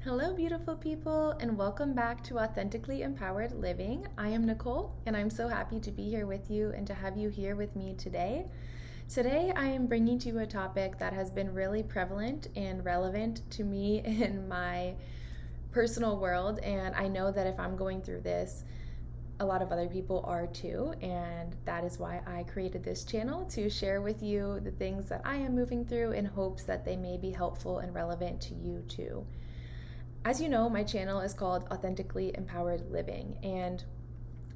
Hello, beautiful people, and welcome back to Authentically Empowered Living. I am Nicole, and I'm so happy to be here with you and to have you here with me today. Today, I am bringing to you a topic that has been really prevalent and relevant to me in my personal world, and I know that if I'm going through this, a lot of other people are too, and that is why I created this channel to share with you the things that I am moving through in hopes that they may be helpful and relevant to you too. As you know, my channel is called Authentically Empowered Living, and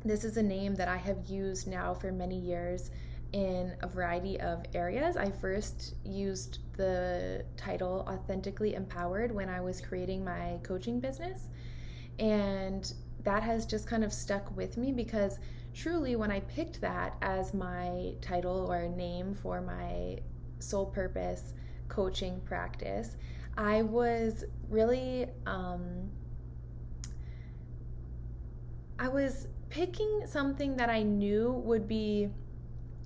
this is a name that I have used now for many years in a variety of areas. I first used the title Authentically Empowered when I was creating my coaching business, and that has just kind of stuck with me because truly when I picked that as my title or name for my sole purpose coaching practice, I was really, I was picking something that I knew would be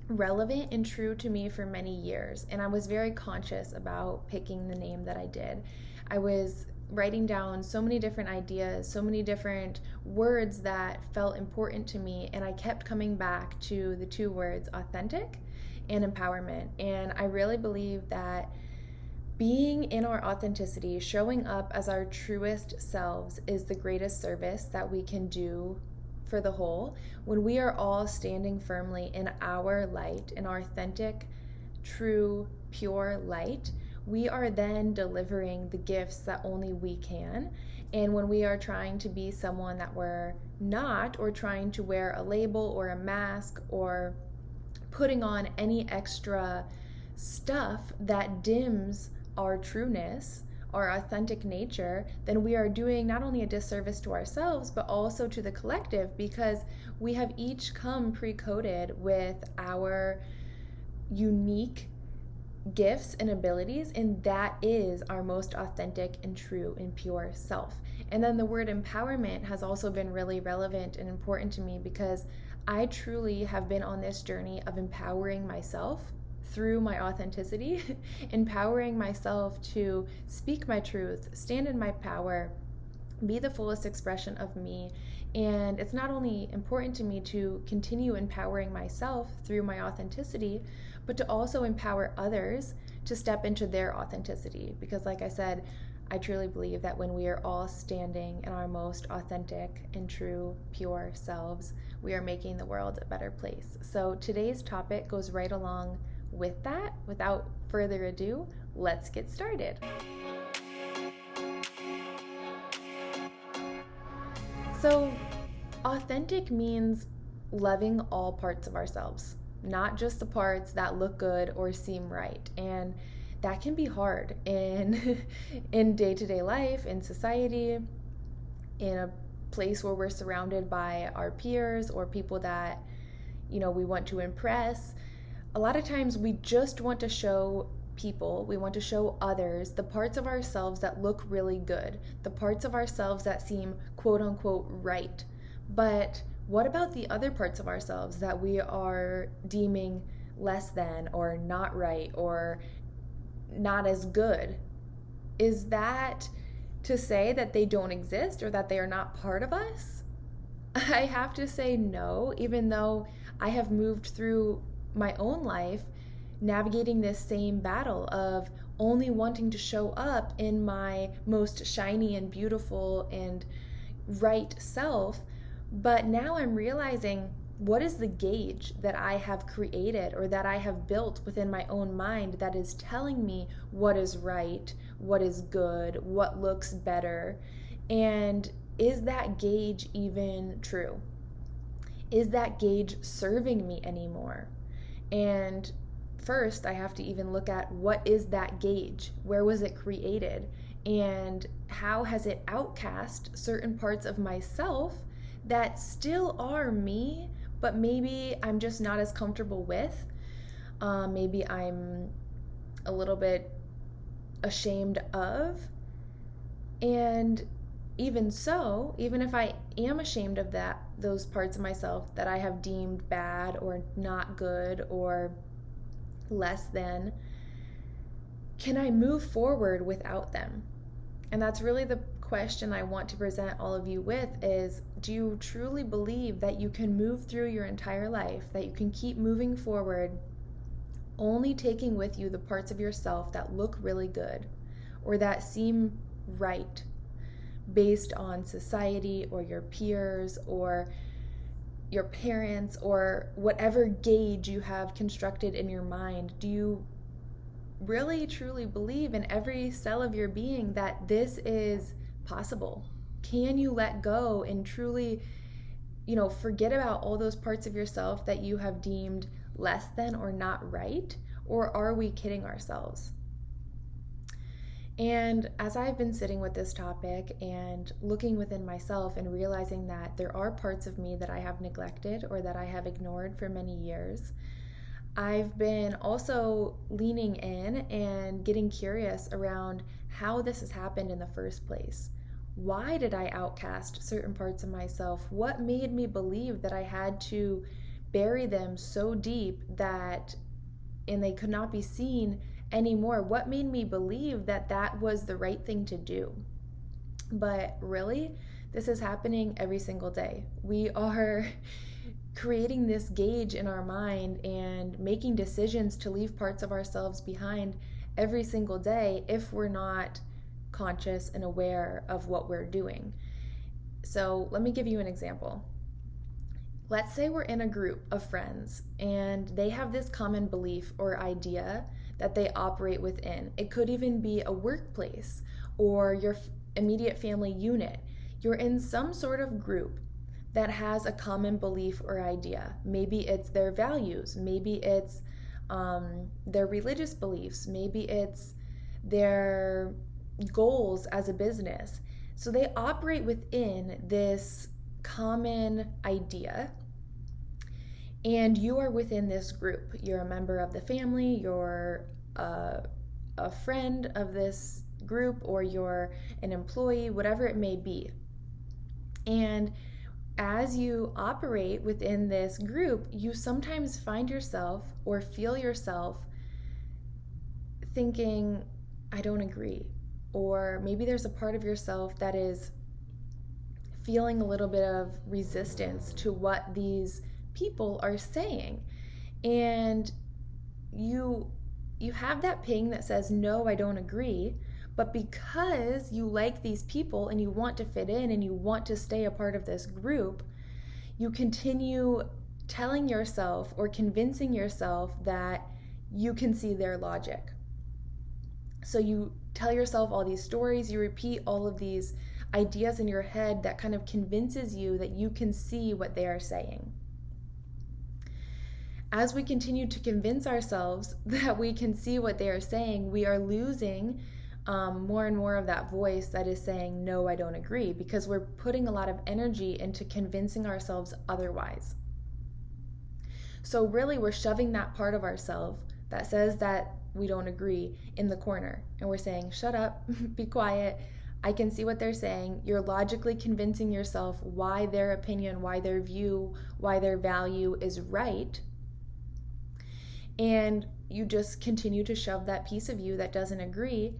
relevant and true to me for many years. And I was very conscious about picking the name that I did. I was writing down so many different ideas, so many different words that felt important to me. And I kept coming back to the two words authentic and empowerment. And I really believe that being in our authenticity, showing up as our truest selves, is the greatest service that we can do for the whole. When we are all standing firmly in our light, in our authentic, true, pure light, we are then delivering the gifts that only we can. And when we are trying to be someone that we're not, or trying to wear a label or a mask, or putting on any extra stuff that dims our trueness, our authentic nature, then we are doing not only a disservice to ourselves, but also to the collective, because we have each come pre-coded with our unique gifts and abilities, and that is our most authentic and true and pure self. And then the word empowerment has also been really relevant and important to me because I truly have been on this journey of empowering myself through my authenticity, empowering myself to speak my truth, stand in my power, be the fullest expression of me. And it's not only important to me to continue empowering myself through my authenticity, but to also empower others to step into their authenticity. Because like I said, I truly believe that when we are all standing in our most authentic and true, pure selves, we are making the world a better place. So today's topic goes right along with that. Without further ado, let's get started. So, authentic means loving all parts of ourselves, not just the parts that look good or seem right. And that can be hard in day-to-day life, in society, in a place where we're surrounded by our peers or people that, we want to impress. A lot of times we just want to show people, we want to show others the parts of ourselves that look really good, the parts of ourselves that seem quote unquote right. But what about the other parts of ourselves that we are deeming less than or not right or not as good? Is that to say that they don't exist or that they are not part of us? I have to say no, even though I have moved through my own life navigating this same battle of only wanting to show up in my most shiny and beautiful and right self. But now I'm realizing, what is the gauge that I have created or that I have built within my own mind that is telling me what is right, what is good, what looks better? And is that gauge even true? Is that gauge serving me anymore? And first, I have to even look at, what is that gauge? Where was it created? And how has it outcast certain parts of myself that still are me, but maybe I'm just not as comfortable with? Maybe I'm a little bit ashamed of. And even so, even if I am ashamed of those parts of myself that I have deemed bad or not good or less than, can I move forward without them? And that's really the question I want to present all of you with is, do you truly believe that you can move through your entire life, that you can keep moving forward, only taking with you the parts of yourself that look really good or that seem right based on society or your peers or your parents or whatever gauge you have constructed in your mind? Do you really truly believe in every cell of your being that this is possible? Can you let go and truly, forget about all those parts of yourself that you have deemed less than or not right? Or are we kidding ourselves? And as I've been sitting with this topic and looking within myself and realizing that there are parts of me that I have neglected or that I have ignored for many years, I've been also leaning in and getting curious around how this has happened in the first place. Why did I outcast certain parts of myself? What made me believe that I had to bury them so deep and they could not be seen anymore? What made me believe that that was the right thing to do? But really, this is happening every single day. We are creating this gauge in our mind and making decisions to leave parts of ourselves behind every single day if we're not conscious and aware of what we're doing. So let me give you an example. Let's say we're in a group of friends and they have this common belief or idea that they operate within. It could even be a workplace or your immediate family unit. You're in some sort of group that has a common belief or idea. Maybe it's their values, maybe it's their religious beliefs, maybe it's their goals as a business. So they operate within this common idea, and you are within this group. You're a member of the family, you're a friend of this group, or you're an employee, whatever it may be. And as you operate within this group, you sometimes find yourself or feel yourself thinking, I don't agree. Or maybe there's a part of yourself that is feeling a little bit of resistance to what these people are saying. And you have that ping that says, no, I don't agree. But because you like these people and you want to fit in and you want to stay a part of this group, you continue telling yourself or convincing yourself that you can see their logic. So you tell yourself all these stories, you repeat all of these ideas in your head that kind of convinces you that you can see what they are saying. As we continue to convince ourselves that we can see what they are saying, we are losing more and more of that voice that is saying, no, I don't agree, because we're putting a lot of energy into convincing ourselves otherwise. So really, we're shoving that part of ourselves that says that we don't agree in the corner. And we're saying, shut up, be quiet. I can see what they're saying. You're logically convincing yourself why their opinion, why their view, why their value is right. And you just continue to shove that piece of you that doesn't agree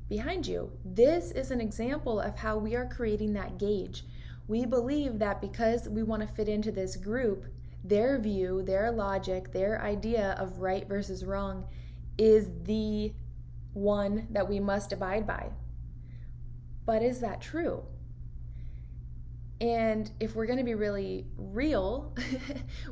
behind you. This is an example of how we are creating that gauge. We believe that because we want to fit into this group, their view, their logic, their idea of right versus wrong is the one that we must abide by. But is that true? And if we're going to be really real,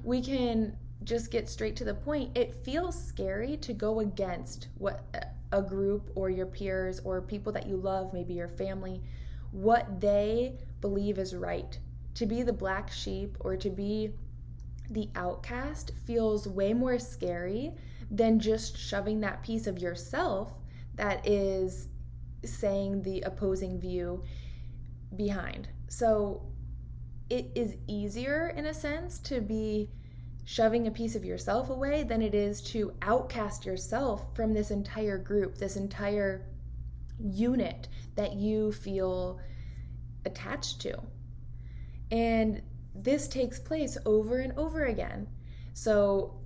we can just get straight to the point. It feels scary to go against what a group or your peers or people that you love, maybe your family, what they believe is right. To be the black sheep or to be the outcast feels way more scary than just shoving that piece of yourself that is saying the opposing view behind. So it is easier in a sense to be shoving a piece of yourself away than it is to outcast yourself from this entire group, this entire unit that you feel attached to. And this takes place over and over again. So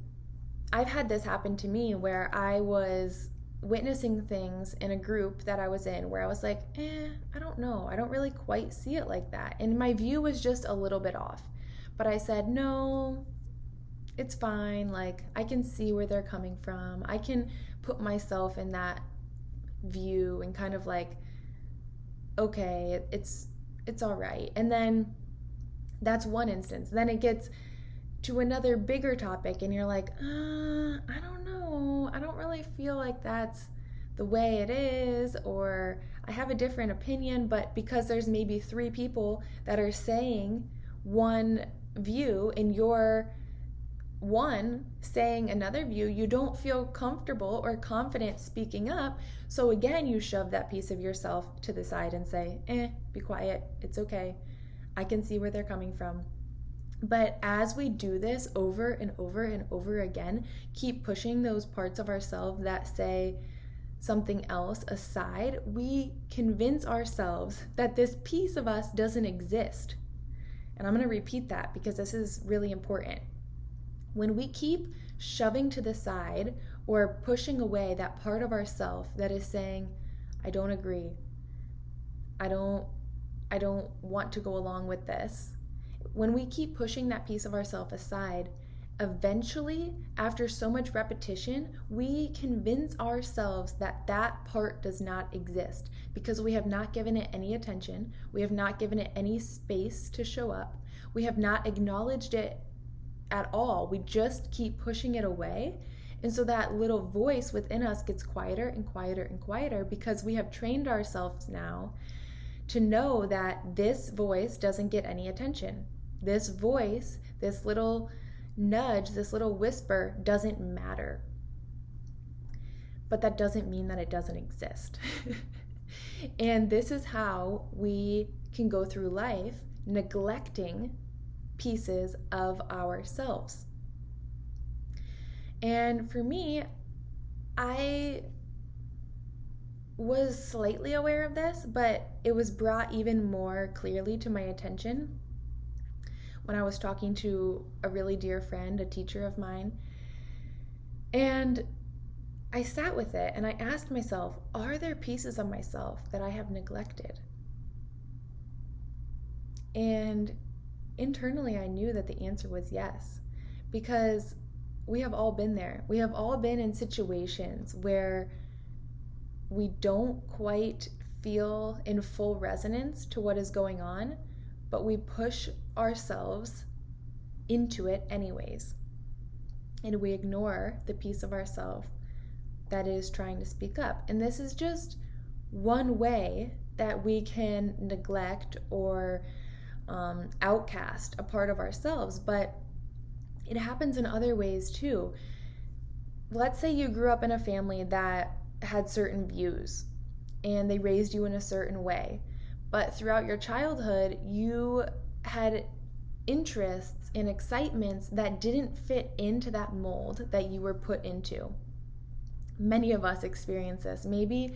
I've had this happen to me where I was witnessing things in a group that I was in where I was like, I don't know. I don't really quite see it like that. And my view was just a little bit off. But I said, no, it's fine. Like, I can see where they're coming from. I can put myself in that view and kind of like, okay, it's all right. And then that's one instance. Then it gets to another bigger topic and you're like, I don't know. I don't really feel like that's the way it is, or I have a different opinion, but because there's maybe 3 people that are saying one view and you're one saying another view, you don't feel comfortable or confident speaking up. So again, you shove that piece of yourself to the side and say, be quiet. It's okay. I can see where they're coming from. But as we do this over and over and over again, keep pushing those parts of ourselves that say something else aside, we convince ourselves that this piece of us doesn't exist. And I'm going to repeat that because this is really important. When we keep shoving to the side or pushing away that part of ourself that is saying, I don't agree, I don't want to go along with this, when we keep pushing that piece of ourselves aside, eventually, after so much repetition, we convince ourselves that that part does not exist because we have not given it any attention, we have not given it any space to show up, we have not acknowledged it at all. We just keep pushing it away. And so that little voice within us gets quieter and quieter and quieter because we have trained ourselves now to know that this voice doesn't get any attention. This voice, this little nudge, this little whisper doesn't matter. But that doesn't mean that it doesn't exist. And this is how we can go through life neglecting pieces of ourselves. And for me, I was slightly aware of this, but it was brought even more clearly to my attention when I was talking to a really dear friend, a teacher of mine. And I sat with it and I asked myself, are there pieces of myself that I have neglected? And internally, I knew that the answer was yes, because we have all been there. We have all been in situations where we don't quite feel in full resonance to what is going on, but we push ourselves into it anyways. And we ignore the piece of ourselves that is trying to speak up. And this is just one way that we can neglect or outcast a part of ourselves, but it happens in other ways too. Let's say you grew up in a family that had certain views and they raised you in a certain way, but throughout your childhood you had interests and excitements that didn't fit into that mold that you were put into. Many of us experience this. Maybe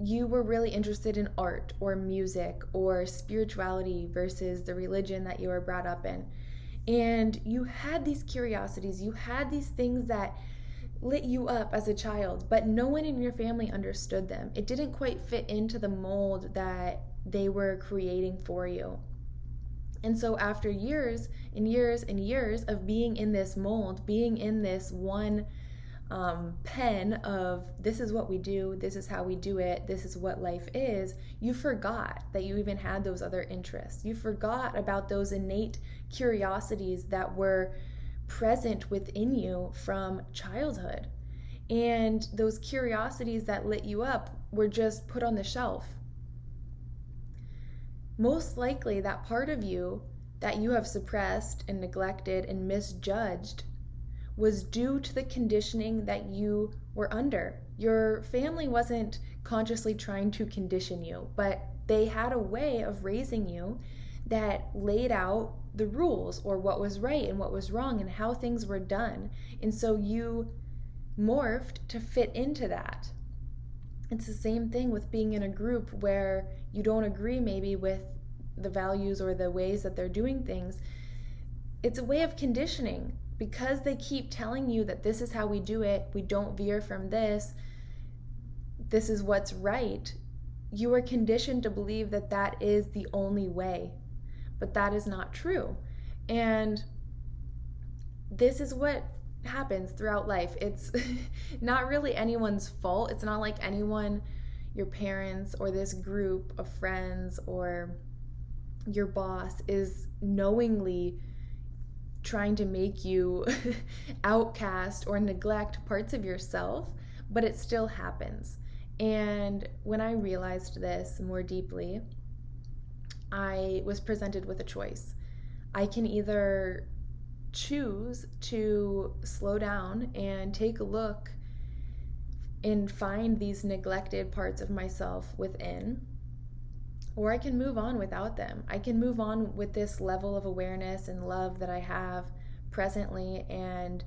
you were really interested in art or music or spirituality versus the religion that you were brought up in. And you had these curiosities, you had these things that lit you up as a child, but no one in your family understood them. It didn't quite fit into the mold that they were creating for you. And so after years and years and years of being in this mold, being in this one pen of this is what we do, this is how we do it, this is what life is, you forgot that you even had those other interests. You forgot about those innate curiosities that were present within you from childhood. And those curiosities that lit you up were just put on the shelf. Most likely that part of you that you have suppressed and neglected and misjudged was due to the conditioning that you were under. Your family wasn't consciously trying to condition you, but they had a way of raising you that laid out the rules or what was right and what was wrong and how things were done. And so you morphed to fit into that. It's the same thing with being in a group where you don't agree maybe with the values or the ways that they're doing things. It's a way of conditioning. because they keep telling you that this is how we do it, we don't veer from this, this is what's right, you are conditioned to believe that that is the only way. But that is not true. And this is what happens throughout life. It's not really anyone's fault. It's not like anyone, your parents or this group of friends or your boss, is knowingly trying to make you outcast or neglect parts of yourself, but it still happens. And when I realized this more deeply, I was presented with a choice. I can either choose to slow down and take a look and find these neglected parts of myself within, or I can move on without them. I can move on with this level of awareness and love that I have presently and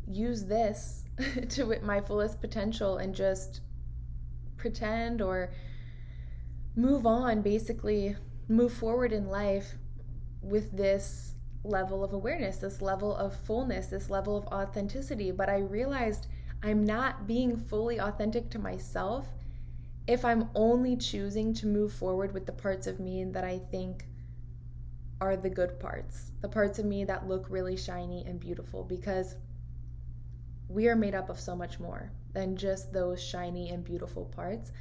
use this to my fullest potential and just pretend or move on, basically move forward in life with this level of awareness, this level of fullness, this level of authenticity. But I realized I'm not being fully authentic to myself if I'm only choosing to move forward with the parts of me that I think are the good parts, the parts of me that look really shiny and beautiful, because we are made up of so much more than just those shiny and beautiful parts.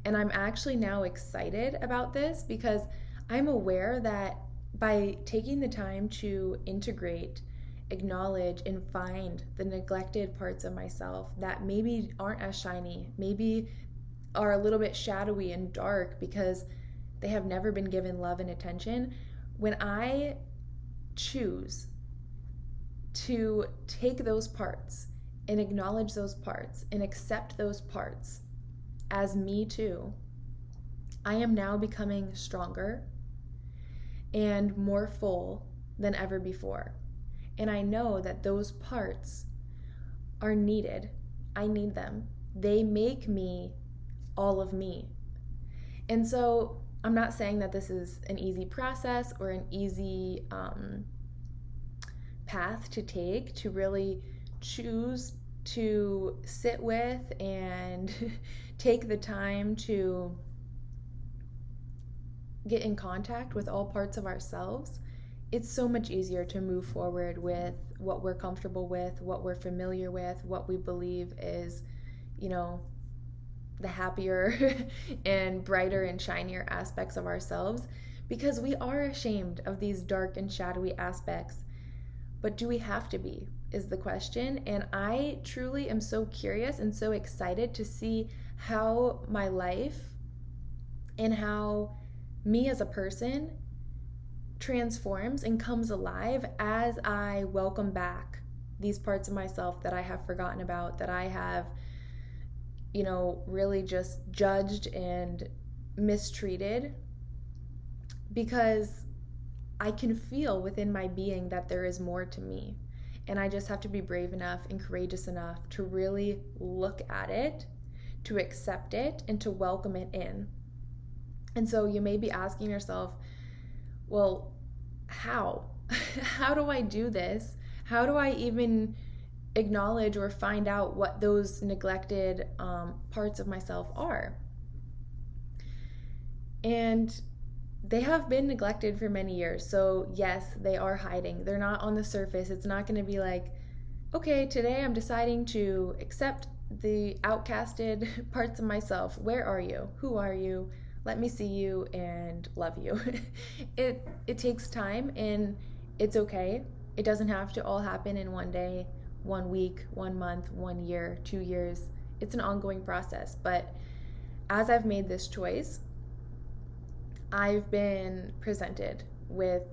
And I'm actually now excited about this because I'm aware that by taking the time to integrate, acknowledge, and find the neglected parts of myself that maybe aren't as shiny, maybe are a little bit shadowy and dark because they have never been given love and attention, when I choose to take those parts and acknowledge those parts and accept those parts as me too, I am now becoming stronger and more full than ever before. And I know that those parts are needed. I need them. They make me all of me. And so I'm not saying that this is an easy process or an easy path to take to really choose to sit with and take the time to get in contact with all parts of ourselves. It's so much easier to move forward with what we're comfortable with, what we're familiar with, what we believe is, the happier and brighter and shinier aspects of ourselves, because we are ashamed of these dark and shadowy aspects. But do we have to be, is the question. And I truly am so curious and so excited to see how my life and how me as a person transforms and comes alive as I welcome back these parts of myself that I have forgotten about, that I have, really just judged and mistreated, because I can feel within my being that there is more to me. And I just have to be brave enough and courageous enough to really look at it, to accept it, and to welcome it in. And so you may be asking yourself, well, how? How do I do this? How do I even acknowledge or find out what those neglected parts of myself are? And they have been neglected for many years. So yes, they are hiding. They're not on the surface. It's not going to be like, okay, today I'm deciding to accept the outcasted parts of myself. Where are you? Who are you? Let me see you and love you. It takes time, and it's okay. It doesn't have to all happen in one day, 1 week, 1 month, 1 year, 2 years. It's an ongoing process. But as I've made this choice, I've been presented with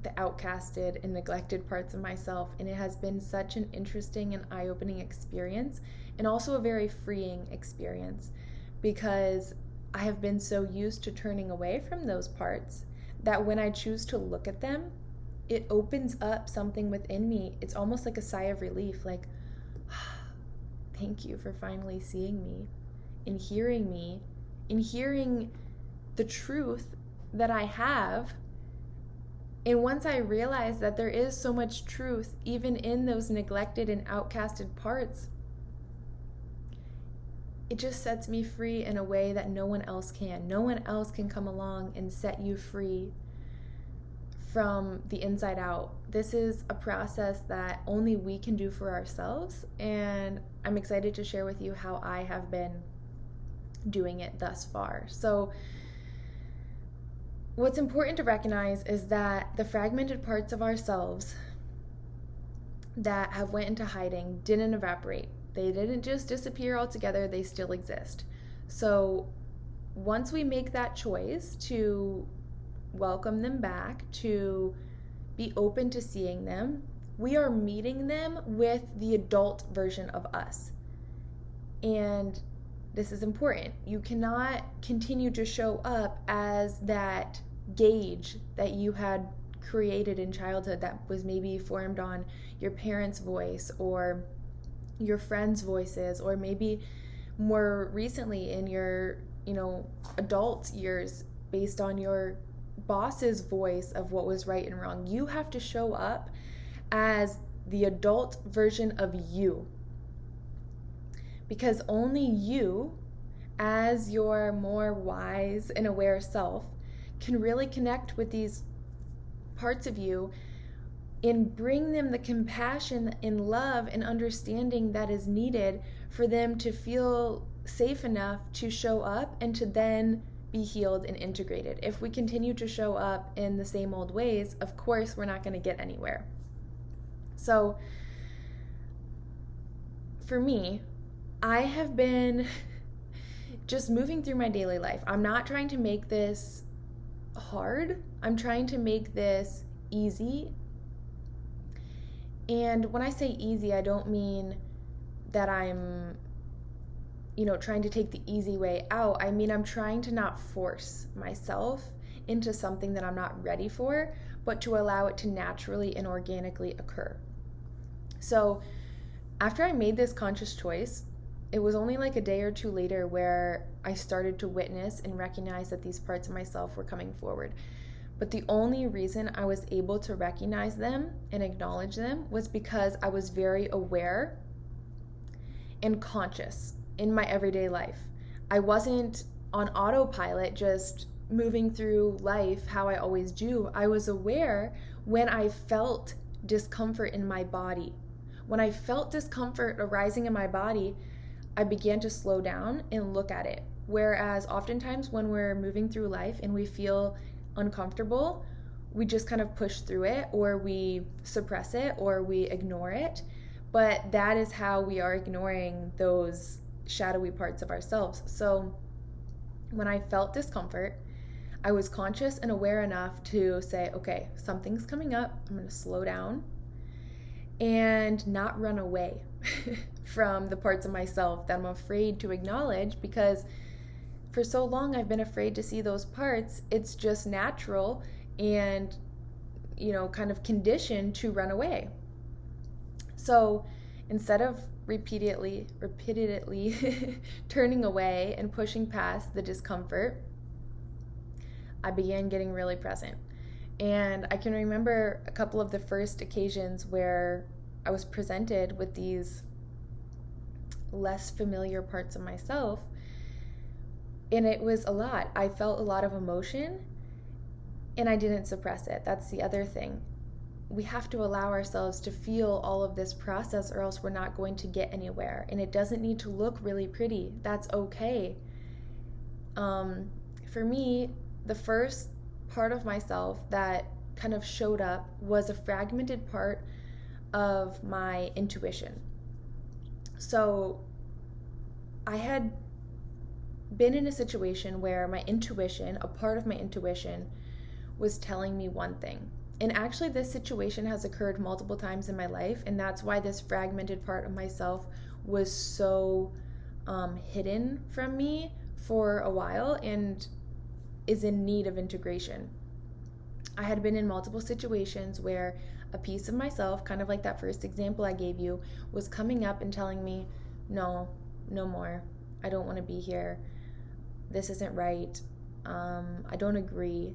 the outcasted and neglected parts of myself, and it has been such an interesting and eye-opening experience, and also a very freeing experience, because I have been so used to turning away from those parts that when I choose to look at them, it opens up something within me. It's almost like a sigh of relief, like, thank you for finally seeing me and hearing the truth that I have And once I realized that there is so much truth even in those neglected and outcasted parts, it just sets me free in a way that no one else can. No one else can come along and set you free from the inside out. This is a process that only we can do for ourselves, and I'm excited to share with you how I have been doing it thus far. So what's important to recognize is that the fragmented parts of ourselves that have went into hiding didn't evaporate. They didn't just disappear altogether, they still exist. So once we make that choice to welcome them back, to be open to seeing them, we are meeting them with the adult version of us. And this is important. You cannot continue to show up as that gauge that you had created in childhood that was maybe formed on your parents' voice or your friends' voices, or maybe more recently in your, adult years based on your boss's voice of what was right and wrong. You have to show up as the adult version of you, because only you, as your more wise and aware self, can really connect with these parts of you and bring them the compassion and love and understanding that is needed for them to feel safe enough to show up and to then be healed and integrated. If we continue to show up in the same old ways, of course, we're not going to get anywhere. So for me, I have been just moving through my daily life. I'm not trying to make this hard. I'm trying to make this easy. And when I say easy, I don't mean that I'm, trying to take the easy way out. I mean, I'm trying to not force myself into something that I'm not ready for, but to allow it to naturally and organically occur. So after I made this conscious choice, it was only like a day or two later where I started to witness and recognize that these parts of myself were coming forward. But the only reason I was able to recognize them and acknowledge them was because I was very aware and conscious in my everyday life. I wasn't on autopilot just moving through life how I always do. I was aware when I felt discomfort in my body. When I felt discomfort arising in my body, I began to slow down and look at it. Whereas oftentimes when we're moving through life and we feel uncomfortable, we just kind of push through it, or we suppress it, or we ignore it. But that is how we are ignoring those shadowy parts of ourselves. So when I felt discomfort, I was conscious and aware enough to say, okay, something's coming up. I'm going to slow down and not run away from the parts of myself that I'm afraid to acknowledge, because for so long I've been afraid to see those parts. It's just natural and, kind of conditioned to run away. So instead of repeatedly turning away and pushing past the discomfort, I began getting really present. And I can remember a couple of the first occasions where I was presented with these less familiar parts of myself, and it was a lot. I felt a lot of emotion, and I didn't suppress it. That's the other thing. We have to allow ourselves to feel all of this process, or else we're not going to get anywhere. And it doesn't need to look really pretty. That's okay. For me, the first part of myself that kind of showed up was a fragmented part of my intuition. So I had been in a situation where my intuition, a part of my intuition, was telling me one thing. And actually this situation has occurred multiple times in my life, and that's why this fragmented part of myself was so hidden from me for a while and is in need of integration. I had been in multiple situations where a piece of myself, kind of like that first example I gave you, was coming up and telling me, no more. I don't want to be here. This isn't right. I don't agree.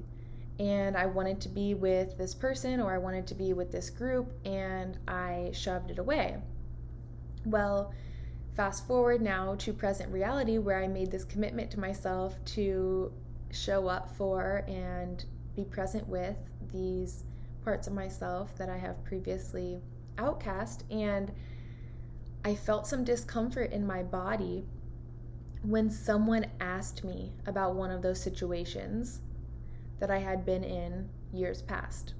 and I wanted to be with this person or I wanted to be with this group, and I shoved it away. Well, fast forward now to present reality, where I made this commitment to myself to show up for and be present with these parts of myself that I have previously outcast. And I felt some discomfort in my body when someone asked me about one of those situations that I had been in years past.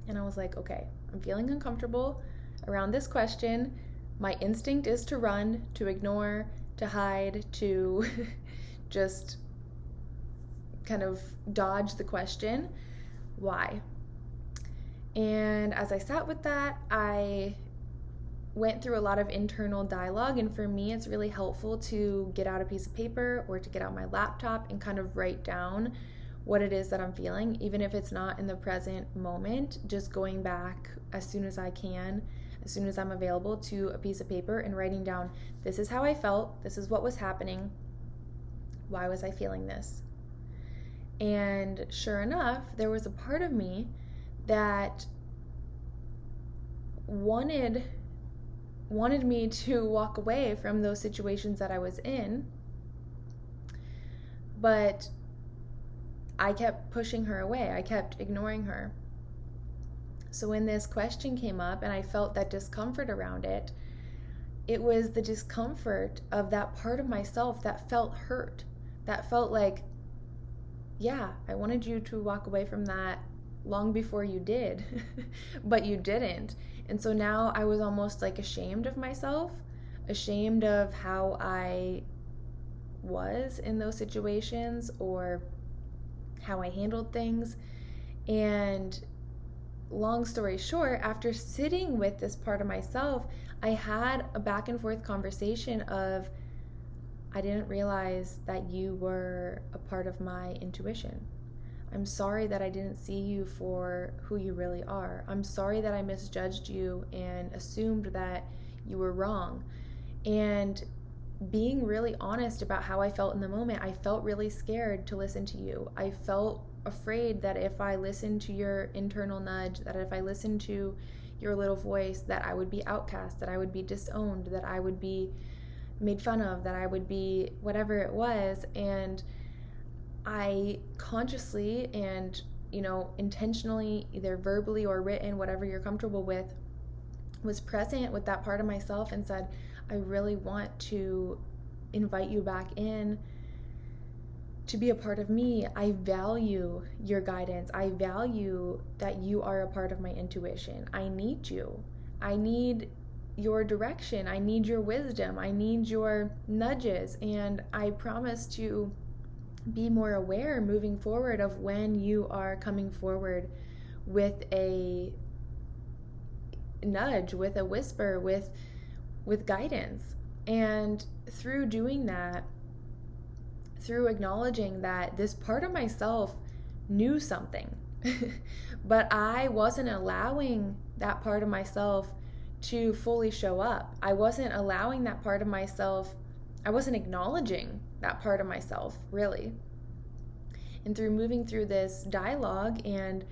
And I was like, okay, I'm feeling uncomfortable around this question. My instinct is to run, to ignore, to hide, to just kind of dodge the question. Why? And as I sat with that, I went through a lot of internal dialogue, and for me it's really helpful to get out a piece of paper or to get out my laptop and kind of write down what it is that I'm feeling, even if it's not in the present moment, just going back as soon as I can, as soon as I'm available, to a piece of paper and writing down, this is how I felt, this is what was happening, why was I feeling this? And sure enough, there was a part of me that wanted me to walk away from those situations that I was in, but I kept pushing her away. I kept ignoring her. So when this question came up and I felt that discomfort around it, it was the discomfort of that part of myself that felt hurt, that felt like, yeah, I wanted you to walk away from that long before you did, but you didn't. And so now I was almost like ashamed of myself, ashamed of how I was in those situations or how I handled things. And long story short, after sitting with this part of myself, I had a back and forth conversation of, I didn't realize that you were a part of my intuition. I'm sorry that I didn't see you for who you really are. I'm sorry that I misjudged you and assumed that you were wrong. And being really honest about how I felt in the moment, I felt really scared to listen to you. I felt afraid that if I listened to your internal nudge, that if I listened to your little voice, that I would be outcast, that I would be disowned, that I would be made fun of, that I would be whatever it was. And I consciously and, intentionally, either verbally or written, whatever you're comfortable with, was present with that part of myself and said, I really want to invite you back in to be a part of me. I value your guidance. I value that you are a part of my intuition. I need you. I need your direction. I need your wisdom. I need your nudges. And I promise to be more aware moving forward of when you are coming forward with a nudge, with a whisper, with guidance. And through doing that, through acknowledging that this part of myself knew something, but I wasn't allowing that part of myself to fully show up. I wasn't allowing that part of myself, I wasn't acknowledging that part of myself, really. And through moving through this dialogue and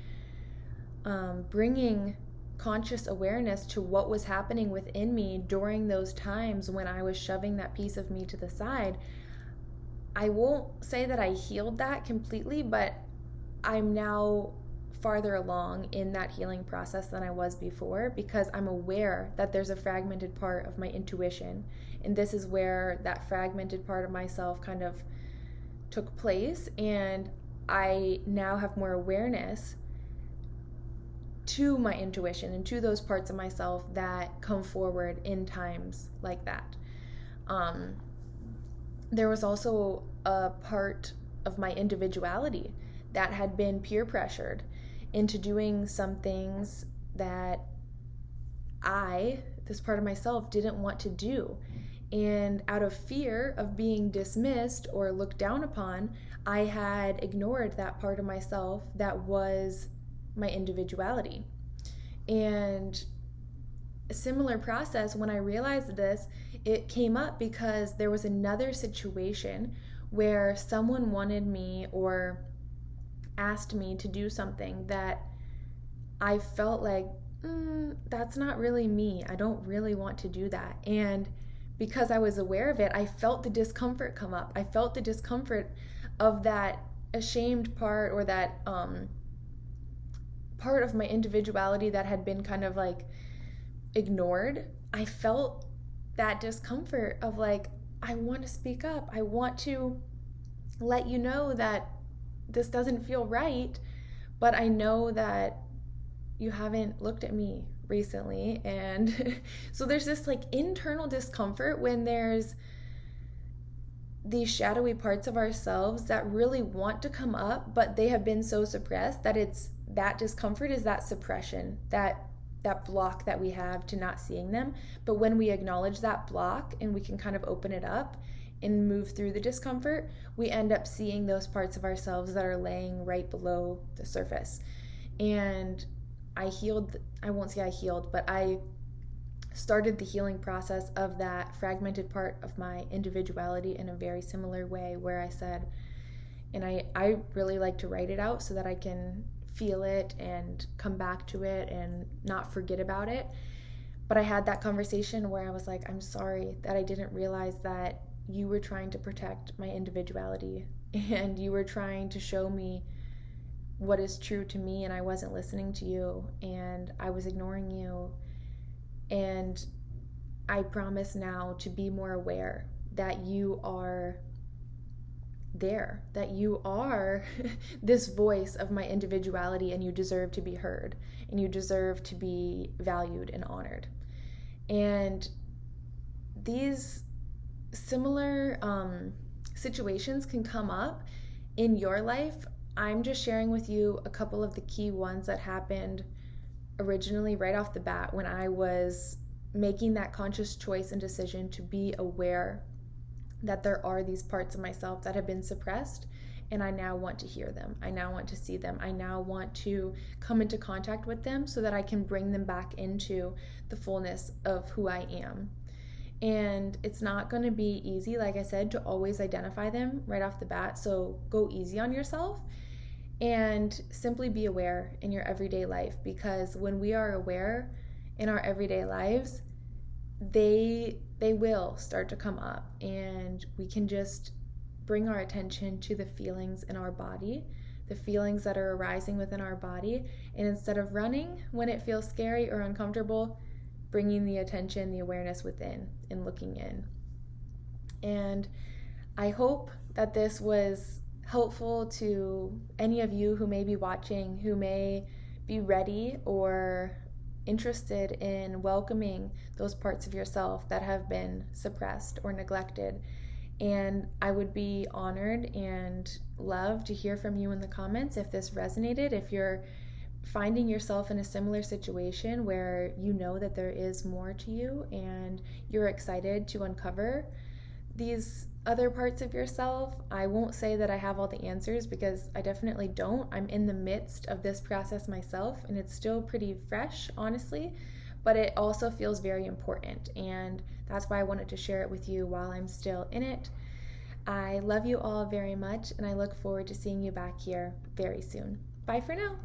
bringing conscious awareness to what was happening within me during those times when I was shoving that piece of me to the side, I won't say that I healed that completely, but I'm now farther along in that healing process than I was before, because I'm aware that there's a fragmented part of my intuition, and this is where that fragmented part of myself kind of took place, and I now have more awareness to my intuition and to those parts of myself that come forward in times like that. There was also a part of my individuality that had been peer pressured into doing some things that this part of myself, didn't want to do. And out of fear of being dismissed or looked down upon, I had ignored that part of myself that was my individuality. And a similar process, when I realized this, it came up because there was another situation where someone wanted me, or asked me to do something that I felt like, that's not really me. I don't really want to do that. And because I was aware of it, I felt the discomfort come up. I felt the discomfort of that ashamed part, or that part of my individuality that had been kind of like ignored. I felt that discomfort of like, I want to speak up. I want to let you know that this doesn't feel right, but I know that you haven't looked at me recently. And so there's this like internal discomfort when there's these shadowy parts of ourselves that really want to come up, but they have been so suppressed that it's that discomfort is that suppression, that block that we have to not seeing them. But when we acknowledge that block and we can kind of open it up and move through the discomfort, we end up seeing those parts of ourselves that are laying right below the surface. And I won't say I healed, but I started the healing process of that fragmented part of my individuality in a very similar way, where I said, and I really like to write it out so that I can feel it and come back to it and not forget about it. But I had that conversation where I was like, I'm sorry that I didn't realize that you were trying to protect my individuality and you were trying to show me what is true to me, and I wasn't listening to you and I was ignoring you. And I promise now to be more aware that you are there, that you are this voice of my individuality, and you deserve to be heard, and you deserve to be valued and honored. And these similar situations can come up in your life. I'm just sharing with you a couple of the key ones that happened originally right off the bat when I was making that conscious choice and decision to be aware that there are these parts of myself that have been suppressed, and I now want to hear them. I now want to see them. I now want to come into contact with them so that I can bring them back into the fullness of who I am. And it's not going to be easy, like I said, to always identify them right off the bat. So go easy on yourself and simply be aware in your everyday life, because when we are aware in our everyday lives, they will start to come up, and we can just bring our attention to the feelings in our body, the feelings that are arising within our body, and instead of running when it feels scary or uncomfortable, bringing the attention, the awareness within and looking in. And I hope that this was helpful to any of you who may be watching, who may be ready or interested in welcoming those parts of yourself that have been suppressed or neglected. And I would be honored and love to hear from you in the comments if this resonated, if you're finding yourself in a similar situation where you know that there is more to you and you're excited to uncover these other parts of yourself. I won't say that I have all the answers, because I definitely don't. I'm in the midst of this process myself, and it's still pretty fresh, honestly, but it also feels very important, and that's why I wanted to share it with you while I'm still in it. I love you all very much, and I look forward to seeing you back here very soon. Bye for now.